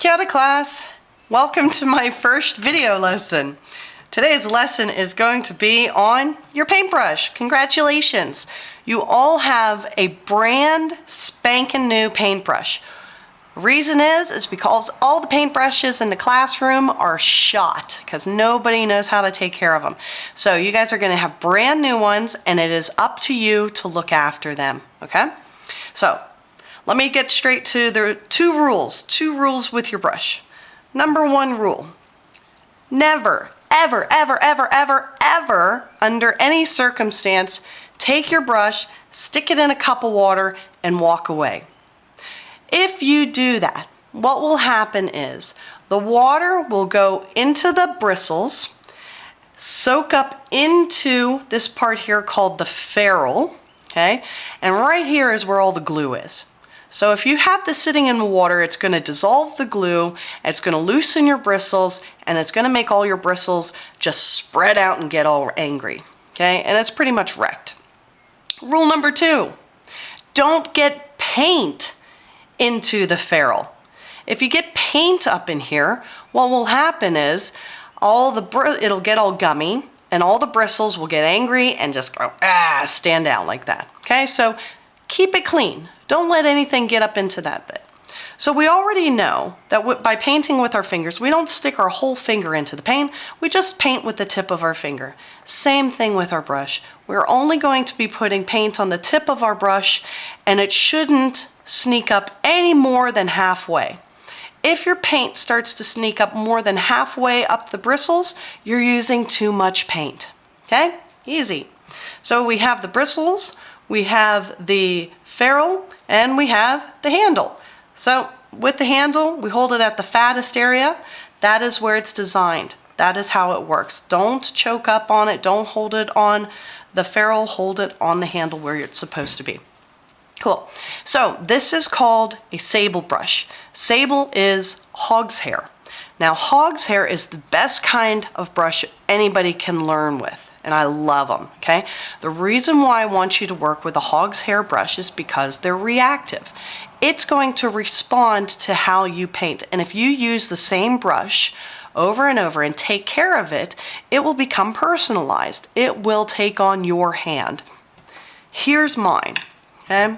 Kia ora class! Welcome to my first video lesson. Today's lesson is going to be on your paintbrush. Congratulations! You all have a brand spanking new paintbrush. Reason is because all the paintbrushes in the classroom are shot because nobody knows how to take care of them. So you guys are going to have brand new ones and it is up to you to look after them, okay? So let me get straight to the two rules with your brush. Number one rule, never, ever, ever, ever, ever, ever, under any circumstance, take your brush, stick it in a cup of water, and walk away. If you do that, what will happen is the water will go into the bristles, soak up into this part here called the ferrule, okay? And right here is where all the glue is. So if you have this sitting in the water, it's going to dissolve the glue, it's going to loosen your bristles, and it's going to make all your bristles just spread out and get all angry, okay? And it's pretty much wrecked. Rule number two, don't get paint into the ferrule. If you get paint up in here, what will happen is it'll get all gummy, and all the bristles will get angry and just go, stand out like that, okay? So keep it clean. Don't let anything get up into that bit. So we already know that by painting with our fingers, we don't stick our whole finger into the paint, we just paint with the tip of our finger. Same thing with our brush. We're only going to be putting paint on the tip of our brush, and it shouldn't sneak up any more than halfway. If your paint starts to sneak up more than halfway up the bristles, you're using too much paint, okay? Easy. So we have the bristles, we have the ferrule, and we have the handle. So with the handle, we hold it at the fattest area. That is where it's designed. That is how it works. Don't choke up on it. Don't hold it on the ferrule. Hold it on the handle where it's supposed to be. Cool. So this is called a sable brush. Sable is hog's hair. Now hog's hair is the best kind of brush anybody can learn with. And I love them, okay? The reason why I want you to work with a hog's hair brush is because they're reactive. It's going to respond to how you paint. And if you use the same brush over and over and take care of it, it will become personalized. It will take on your hand. Here's mine, okay?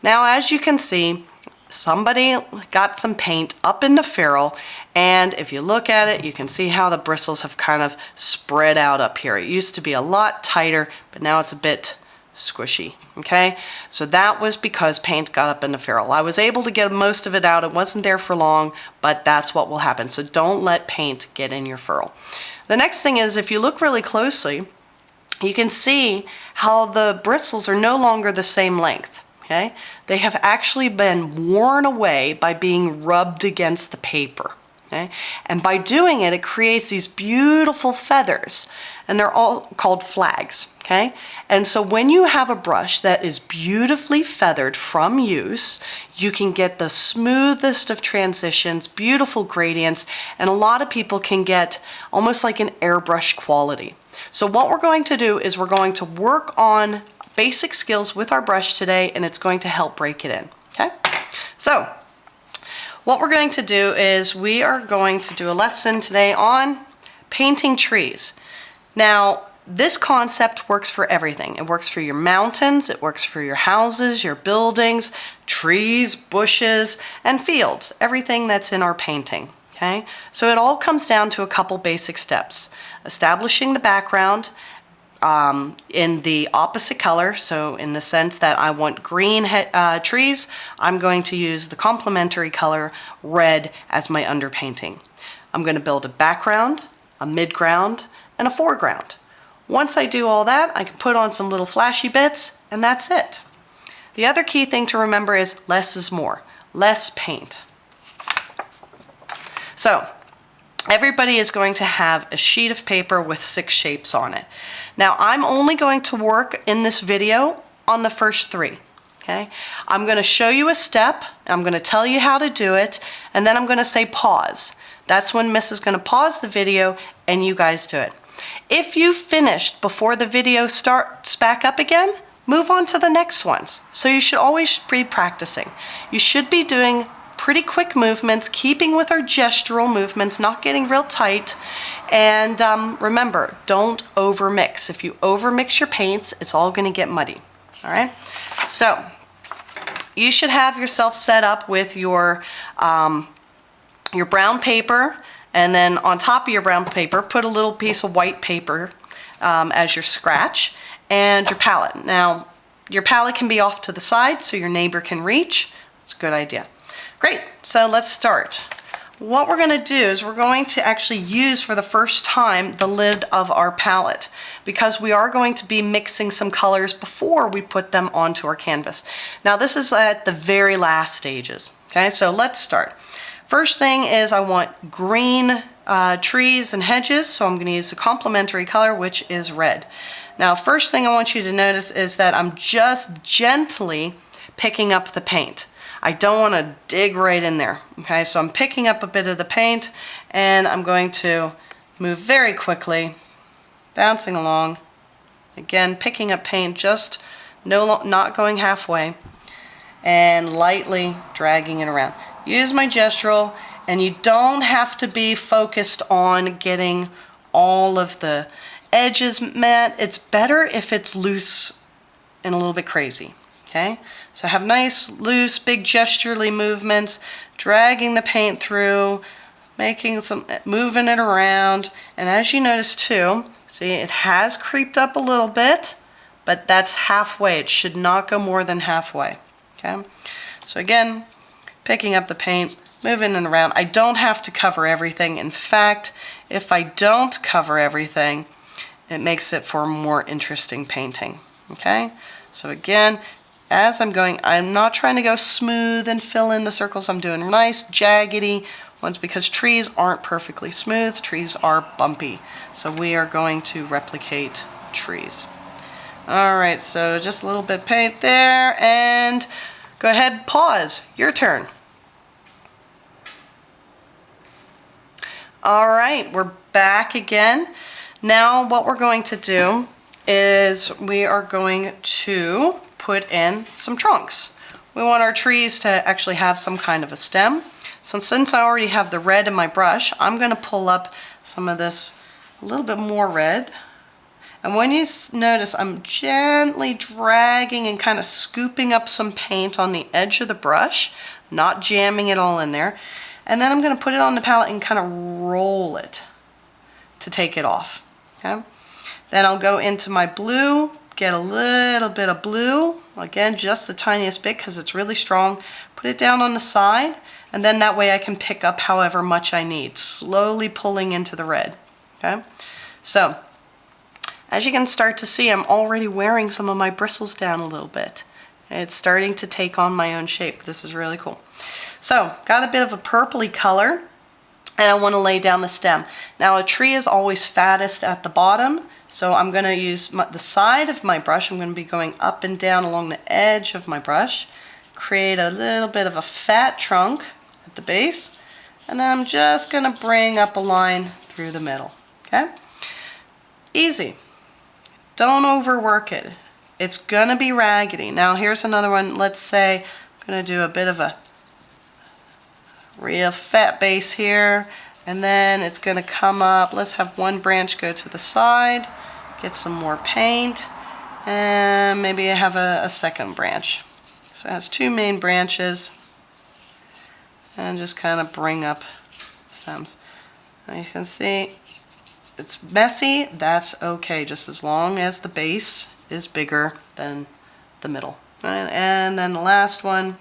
Now, as you can see, somebody got some paint up in the ferrule, and if you look at it, you can see how the bristles have kind of spread out up here. It used to be a lot tighter, but now it's a bit squishy, okay? So that was because paint got up in the ferrule. I was able to get most of it out. It wasn't there for long, but that's what will happen. So don't let paint get in your ferrule. The next thing is, if you look really closely, you can see how the bristles are no longer the same length. Okay? They have actually been worn away by being rubbed against the paper. Okay? And by doing it, it creates these beautiful feathers, and they're all called flags. Okay? And so when you have a brush that is beautifully feathered from use, you can get the smoothest of transitions, beautiful gradients, and a lot of people can get almost like an airbrush quality. So what we're going to do is we're going to work on basic skills with our brush today, and it's going to help break it in, okay? So what we're going to do is we are going to do a lesson today on painting trees. Now, this concept works for everything. It works for your mountains, it works for your houses, your buildings, trees, bushes, and fields, everything that's in our painting, okay? So it all comes down to a couple basic steps. Establishing the background, in the opposite color, so in the sense that I want green trees, I'm going to use the complementary color red as my underpainting. I'm going to build a background, a midground, and a foreground. Once I do all that, I can put on some little flashy bits, and that's it. The other key thing to remember is less is more. Less paint. So everybody is going to have a sheet of paper with 6 shapes on it. Now, I'm only going to work in this video on the first 3, okay? I'm going to show you a step, and I'm going to tell you how to do it, and then I'm going to say pause. That's when Miss is going to pause the video and you guys do it. If you finished before the video starts back up again, move on to the next ones. So you should always be practicing. You should be doing pretty quick movements, keeping with our gestural movements, not getting real tight. And remember, don't overmix. If you overmix your paints, it's all going to get muddy. All right? So you should have yourself set up with your brown paper, and then on top of your brown paper, put a little piece of white paper as your scratch, and your palette. Now, your palette can be off to the side so your neighbor can reach. It's a good idea. Great, so let's start. What we're going to do is we're going to actually use for the first time the lid of our palette, because we are going to be mixing some colors before we put them onto our canvas. Now this is at the very last stages. Okay, so let's start. First thing is I want green trees and hedges, so I'm going to use the complementary color, which is red. Now first thing I want you to notice is that I'm just gently picking up the paint. I don't want to dig right in there. Okay, so I'm picking up a bit of the paint, and I'm going to move very quickly, bouncing along. Again, picking up paint, just not going halfway, and lightly dragging it around. Use my gestural, and you don't have to be focused on getting all of the edges met. It's better if it's loose and a little bit crazy. Okay, so have nice, loose, big gesturally movements, dragging the paint through, moving it around. And as you notice too, see, it has creeped up a little bit, but that's halfway. It should not go more than halfway. Okay, so again, picking up the paint, moving it around. I don't have to cover everything. In fact, if I don't cover everything, it makes it for a more interesting painting. Okay, so again, as I'm going, I'm not trying to go smooth and fill in the circles. I'm doing nice, jaggedy ones, because trees aren't perfectly smooth. Trees are bumpy. So we are going to replicate trees. All right, so just a little bit of paint there, and go ahead, pause. Your turn. All right, we're back again. Now what we're going to do is we are going to put in some trunks. We want our trees to actually have some kind of a stem. So since I already have the red in my brush, I'm going to pull up some of this, a little bit more red. And when you notice, I'm gently dragging and kind of scooping up some paint on the edge of the brush, not jamming it all in there. And then I'm going to put it on the palette and kind of roll it to take it off. Okay? Then I'll go into my blue, get a little bit of blue, again just the tiniest bit because it's really strong, put it down on the side, and then that way I can pick up however much I need, slowly pulling into the red. Okay, so as you can start to see, I'm already wearing some of my bristles down a little bit. It's starting to take on my own shape. This is really cool. So got a bit of a purpley color, and I want to lay down the stem. Now a tree is always fattest at the bottom, so I'm going to use the side of my brush. I'm going to be going up and down along the edge of my brush, create a little bit of a fat trunk at the base, and then I'm just going to bring up a line through the middle. Okay? Easy. Don't overwork it. It's going to be raggedy. Now here's another one. Let's say I'm going to do a bit of a real fat base here, and then it's going to come up. Let's have one branch go to the side, get some more paint, and maybe I have a second branch. So it has two main branches, and just kind of bring up stems. Now you can see it's messy. That's okay, just as long as the base is bigger than the middle. And then the last one,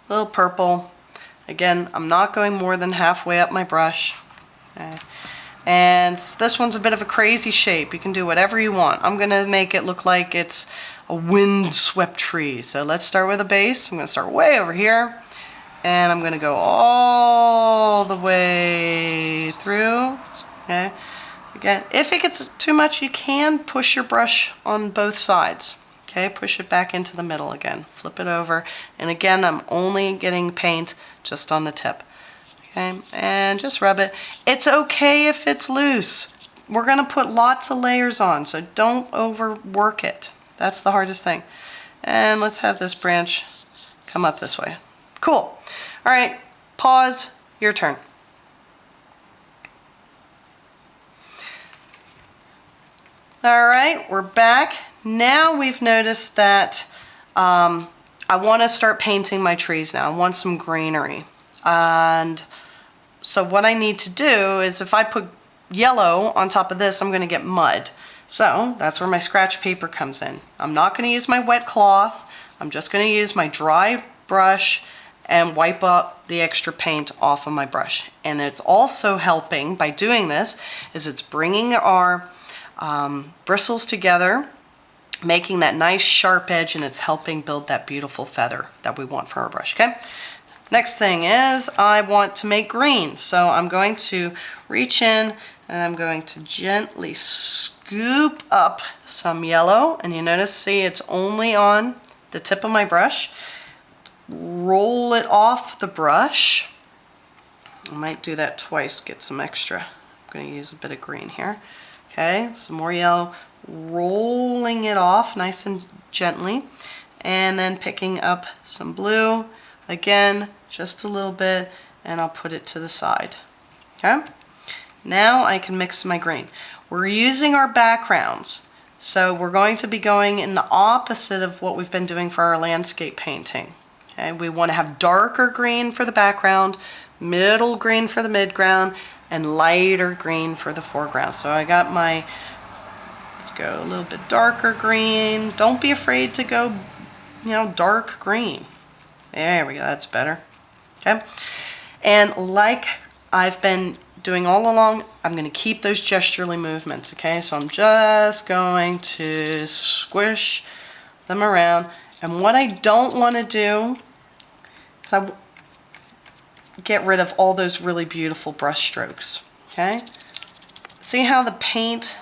a little purple. Again, I'm not going more than halfway up my brush. Okay. And this one's a bit of a crazy shape. You can do whatever you want. I'm going to make it look like it's a wind-swept tree. So let's start with a base. I'm going to start way over here. And I'm going to go all the way through. Okay. Again, if it gets too much, you can push your brush on both sides. Okay, push it back into the middle again. Flip it over. And again, I'm only getting paint just on the tip. Okay, and just rub it. It's okay if it's loose. We're going to put lots of layers on, so don't overwork it. That's the hardest thing. And let's have this branch come up this way. Cool. All right, pause, your turn. All right, we're back. Now we've noticed that I want to start painting my trees now. I want some greenery. And so what I need to do is if I put yellow on top of this, I'm going to get mud. So that's where my scratch paper comes in. I'm not going to use my wet cloth. I'm just going to use my dry brush and wipe up the extra paint off of my brush. And it's also helping, by doing this, is it's bringing our bristles together, making that nice sharp edge, and it's helping build that beautiful feather that we want for our brush, okay? Next thing is I want to make green. So I'm going to reach in and I'm going to gently scoop up some yellow. And you notice, see, it's only on the tip of my brush. Roll it off the brush. I might do that twice, get some extra. I'm going to use a bit of green here. Okay, some more yellow. Rolling it off nice and gently. And then picking up some blue. Again, just a little bit, and I'll put it to the side. Okay? Now I can mix my green. We're using our backgrounds, so we're going to be going in the opposite of what we've been doing for our landscape painting. Okay? We want to have darker green for the background, middle green for the midground, and lighter green for the foreground. So I got my, let's go a little bit darker green. Don't be afraid to go, dark green. There we go, that's better. Okay, and like I've been doing all along, I'm going to keep those gesturally movements. Okay, so I'm just going to squish them around. And what I don't want to do is I get rid of all those really beautiful brush strokes. Okay, see how the paint,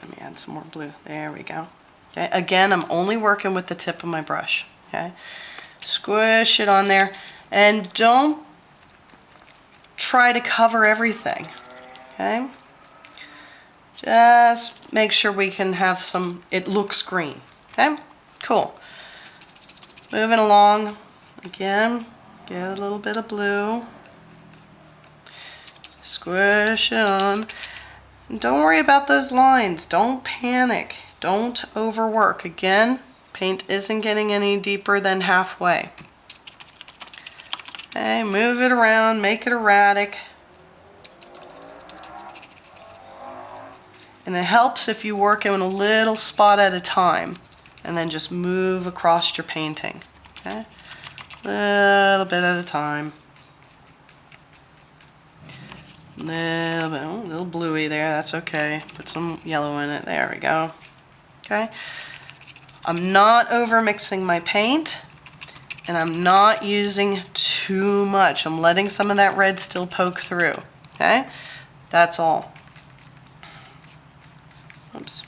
let me add some more blue. There we go. Okay, again, I'm only working with the tip of my brush. Okay, squish it on there, and don't try to cover everything. Okay, just make sure we can have some, it looks green. Okay, cool. Moving along again, get a little bit of blue, squish it on. And don't worry about those lines, don't panic, don't overwork. Again, paint isn't getting any deeper than halfway. Okay, move it around, make it erratic. And it helps if you work in a little spot at a time and then just move across your painting. Okay, a little bit at a time. Little bit, a little bluey there, that's okay. Put some yellow in it, there we go. Okay. I'm not over mixing my paint, and I'm not using too much. I'm letting some of that red still poke through. Okay, that's all. Oops.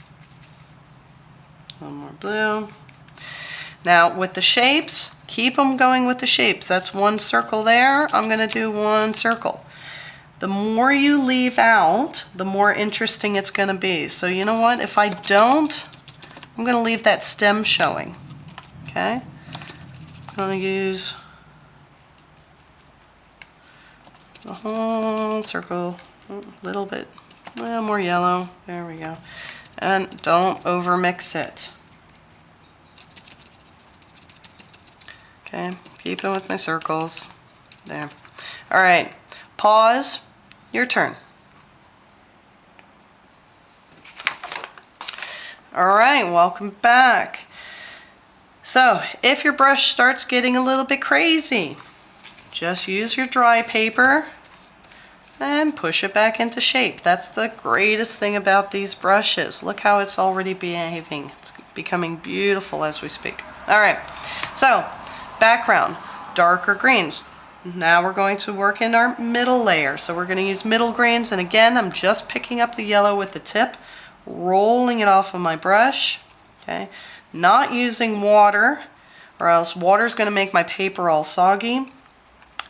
One more blue. Now with the shapes, keep them going with the shapes. That's one circle there. I'm going to do one circle. The more you leave out, the more interesting it's going to be. So you know what? If I don't, I'm going to leave that stem showing. Okay? I'm going to use the whole circle, a little bit, a little more yellow. There we go. And don't over mix it. Okay, keeping with my circles. There. All right, pause. Your turn. All right, welcome back. So if your brush starts getting a little bit crazy, just use your dry paper and push it back into shape. That's the greatest thing about these brushes. Look how it's already behaving. It's becoming beautiful as we speak. All right, so background, darker greens. Now we're going to work in our middle layer. So we're going to use middle greens, and again, I'm just picking up the yellow with the tip, rolling it off of my brush. Okay, not using water, or else water is going to make my paper all soggy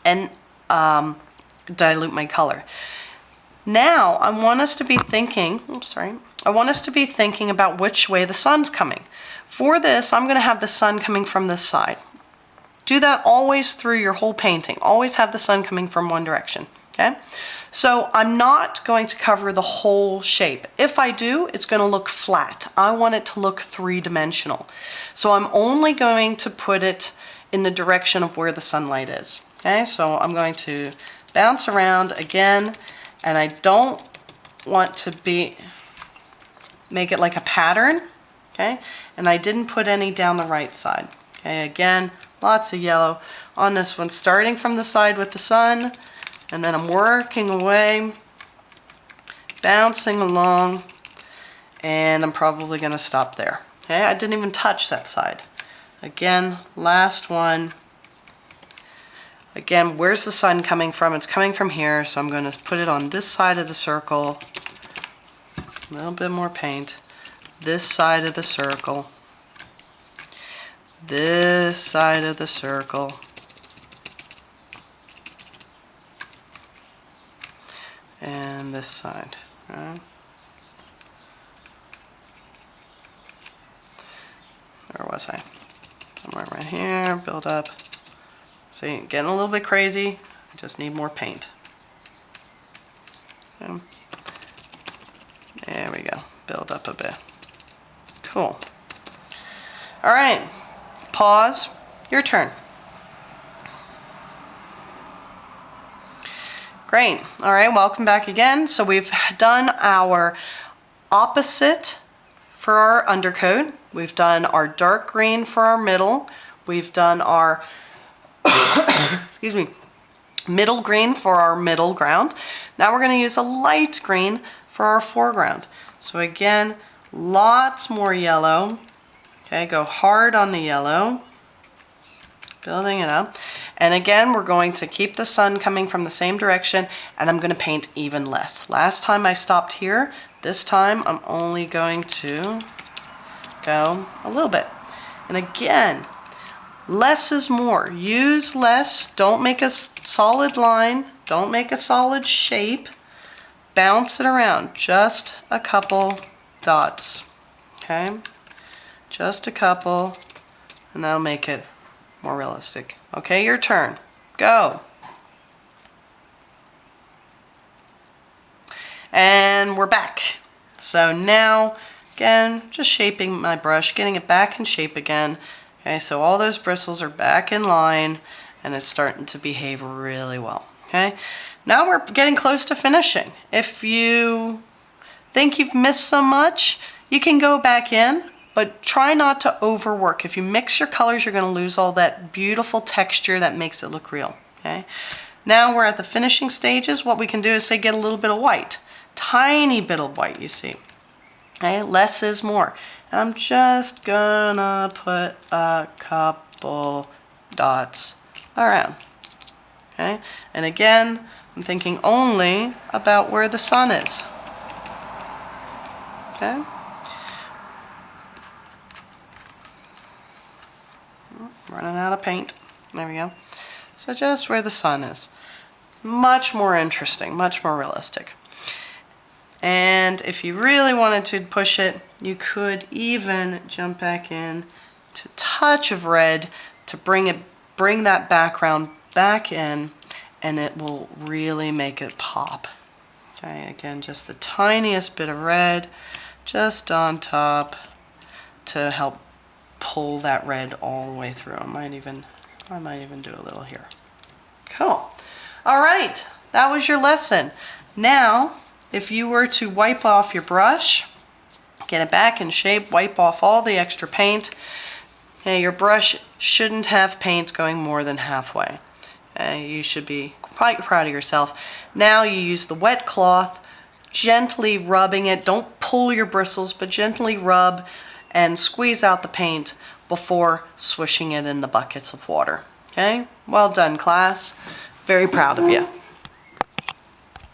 and dilute my color. Now I want us to be thinking, I want us to be thinking about which way the sun's coming. For this, I'm going to have the sun coming from this side. Do that always through your whole painting. Always have the sun coming from one direction, okay? So I'm not going to cover the whole shape. If I do, it's going to look flat. I want it to look three-dimensional. So I'm only going to put it in the direction of where the sunlight is, okay? So I'm going to bounce around again, and I don't want to make it like a pattern, okay? And I didn't put any down the right side, okay? Again, lots of yellow on this one, starting from the side with the sun, and then I'm working away, bouncing along, and I'm probably gonna stop there, okay? I didn't even touch that side. Again, last one. Again, where's the sun coming from? It's coming from here, so I'm gonna put it on this side of the circle. A little bit more paint. This side of the circle. This side of the circle. And this side. Okay. Where was I? Somewhere right here, build up. See, getting a little bit crazy. I just need more paint. Okay. There we go, build up a bit. Cool. All right, pause, your turn. Great, all right, welcome back again. So we've done our opposite for our undercoat. We've done our dark green for our middle. We've done our, excuse me, middle green for our middle ground. Now we're gonna use a light green for our foreground. So again, lots more yellow. Okay, go hard on the yellow. Building it up. And again, we're going to keep the sun coming from the same direction, and I'm going to paint even less. Last time I stopped here. This time I'm only going to go a little bit. And again, less is more. Use less. Don't make a solid line. Don't make a solid shape. Bounce it around. Just a couple dots. Okay? Just a couple, and that'll make it more realistic. Okay, your turn. Go. And we're back. So now, again, just shaping my brush, getting it back in shape again. Okay, so all those bristles are back in line, and it's starting to behave really well. Okay, now we're getting close to finishing. If you think you've missed so much, you can go back in, but try not to overwork. If you mix your colors, you're going to lose all that beautiful texture that makes it look real. Okay. Now we're at the finishing stages. What we can do is say get a little bit of white, tiny bit of white. You see, okay. Less is more. And I'm just gonna put a couple dots around. Okay. And again, I'm thinking only about where the sun is. Okay. Running out of paint. There we go. So just where the sun is. Much more interesting, much more realistic. And if you really wanted to push it, you could even jump back in to a touch of red to bring that background back in, and it will really make it pop. Okay, again, just the tiniest bit of red just on top to help pull that red all the way through. I might even do a little here. Cool. All right, that was your lesson. Now, if you were to wipe off your brush, get it back in shape, wipe off all the extra paint. Okay, your brush shouldn't have paint going more than halfway. You should be quite proud of yourself. Now you use the wet cloth, gently rubbing it. Don't pull your bristles, but gently rub and squeeze out the paint before swishing it in the buckets of water. Okay? Well done, class. Very proud of you.